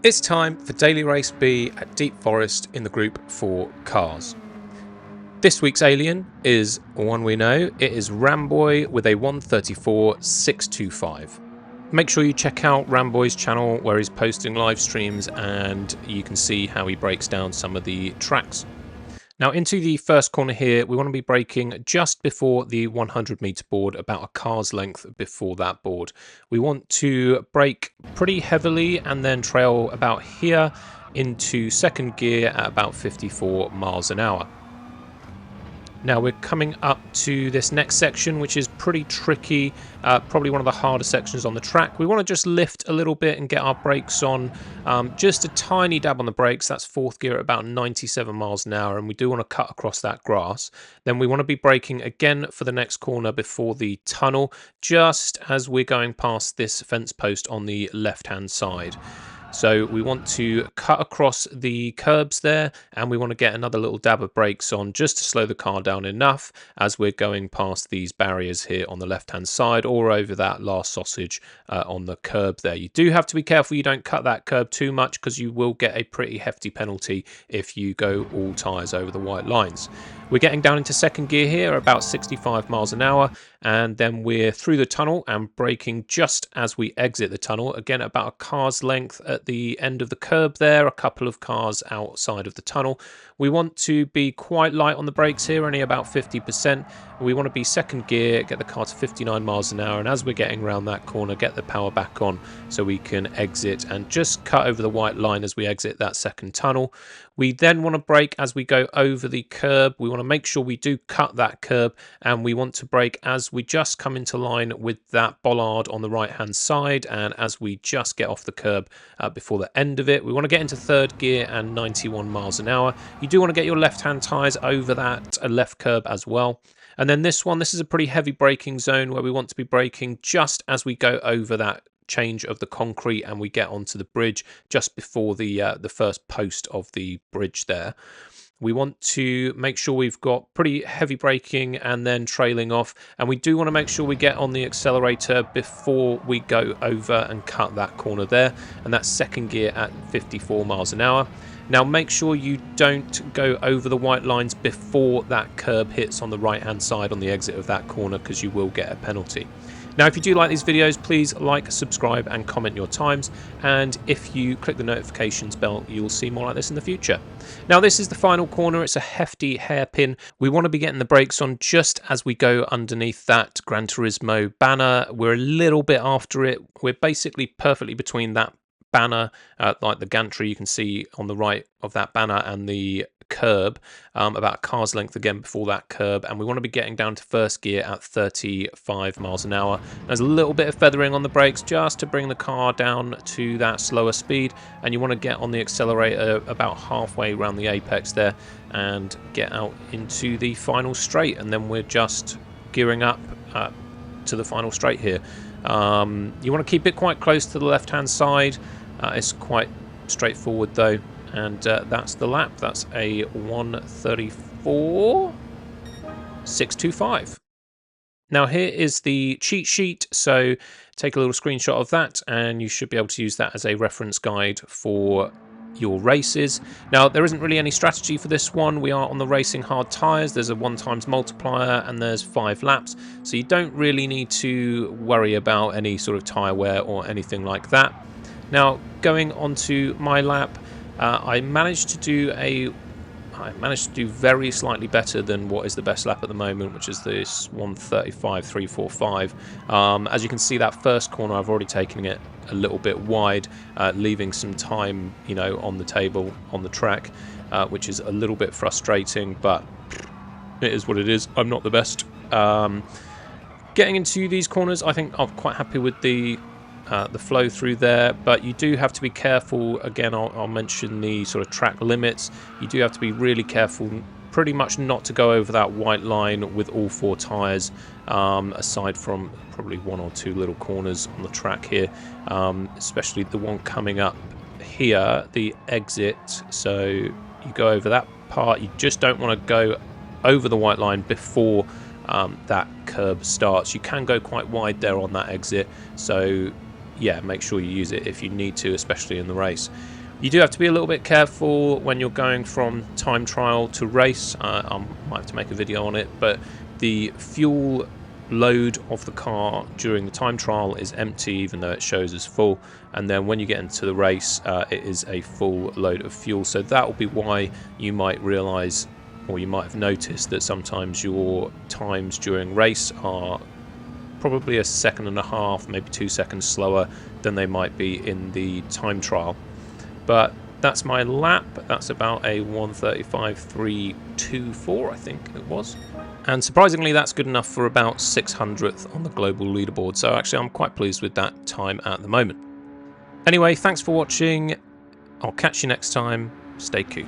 It's time for Daily Race B at Deep Forest in the group for cars. This week's alien is one we know. It is Ramboy with a 134.625. Make sure you check out Ramboy's channel where he's posting live streams and you can see how he breaks down some of the tracks. Now into the first corner here, we want to be braking just before the 100 meter board, about a car's length before that board. We want to brake pretty heavily and then trail about here into second gear at about 54 miles an hour. Now we're coming up to this next section, which is pretty tricky, probably one of the harder sections on the track. We want to just lift a little bit and get our brakes on, just a tiny dab on the brakes. That's fourth gear at about 97 miles an hour, and we do want to cut across that grass. Then we want to be braking again for the next corner before the tunnel, just as we're going past this fence post on the left-hand side. So we want to cut across the curbs there, and we want to get another little dab of brakes on just to slow the car down enough as we're going past these barriers here on the left hand side, or over that last sausage on the curb there. You do have to be careful you don't cut that curb too much, because you will get a pretty hefty penalty if you go all tyres over the white lines. We're getting down into second gear here, about 65 miles an hour, and then we're through the tunnel and braking just as we exit the tunnel. Again, about a car's length at the end of the curb there, a couple of cars outside of the tunnel. We want to be quite light on the brakes here, only about 50%. We want to be second gear, get the car to 59 miles an hour, and as we're getting around that corner, get the power back on so we can exit and just cut over the white line as we exit that second tunnel. We then want to brake as we go over the curb. We want to make sure we do cut that curb, and we want to brake as we just come into line with that bollard on the right hand side, and as we just get off the curb before the end of it. We want to get into third gear and 91 miles an hour. You do want to get your left hand tyres over that left curb as well. And then this is a pretty heavy braking zone where we want to be braking just as we go over that change of the concrete and we get onto the bridge just before the first post of the bridge there. We want to make sure we've got pretty heavy braking and then trailing off, and we do want to make sure we get on the accelerator before we go over and cut that corner there, and that's second gear at 54 miles an hour. Now make sure you don't go over the white lines before that curb hits on the right hand side on the exit of that corner, because you will get a penalty. Now, if you do like these videos, please like, subscribe and comment your times. And if you click the notifications bell, you'll see more like this in the future. Now, this is the final corner. It's a hefty hairpin. We want to be getting the brakes on just as we go underneath that Gran Turismo banner. We're a little bit after it. We're basically perfectly between that banner, like the gantry you can see on the right of that banner, and the curb, about a car's length again before that curb, and we want to be getting down to first gear at 35 miles an hour. There's a little bit of feathering on the brakes just to bring the car down to that slower speed, and you want to get on the accelerator about halfway around the apex there and get out into the final straight, and then we're just gearing up to the final straight here. You want to keep it quite close to the left hand side. It's quite straightforward though, and that's the lap. That's a 134.625. Now here is the cheat sheet, so take a little screenshot of that and you should be able to use that as a reference guide for your races. Now there isn't really any strategy for this one. We are on the racing hard tyres. There's a 1x multiplier and there's 5 laps, so you don't really need to worry about any sort of tyre wear or anything like that. Now going on to my lap, I managed to do very slightly better than what is the best lap at the moment, which is this 135.345. As you can see, that first corner I've already taken it a little bit wide, leaving some time, on the table on the track, which is a little bit frustrating, but it is what it is. I'm not the best. Getting into these corners, I think I'm quite happy with the flow through there, but you do have to be careful. Again, I'll mention the sort of track limits. You do have to be really careful pretty much not to go over that white line with all 4 tyres, aside from probably 1 or 2 little corners on the track here, especially the one coming up here, the exit. So you go over that part. You just don't want to go over the white line before that curb starts. You can go quite wide there on that exit, so yeah, make sure you use it if you need to, especially in the race. You do have to be a little bit careful when you're going from time trial to race. I might have to make a video on it, but the fuel load of the car during the time trial is empty, even though it shows as full, and then when you get into the race it is a full load of fuel. So that will be why you might realize, or you might have noticed, that sometimes your times during race are probably 1.5 seconds, maybe 2 seconds slower than they might be in the time trial. But that's my lap. That's about a 1:35.324, I think it was. And surprisingly, that's good enough for about 600th on the global leaderboard. So actually, I'm quite pleased with that time at the moment. Anyway, thanks for watching. I'll catch you next time. Stay cool.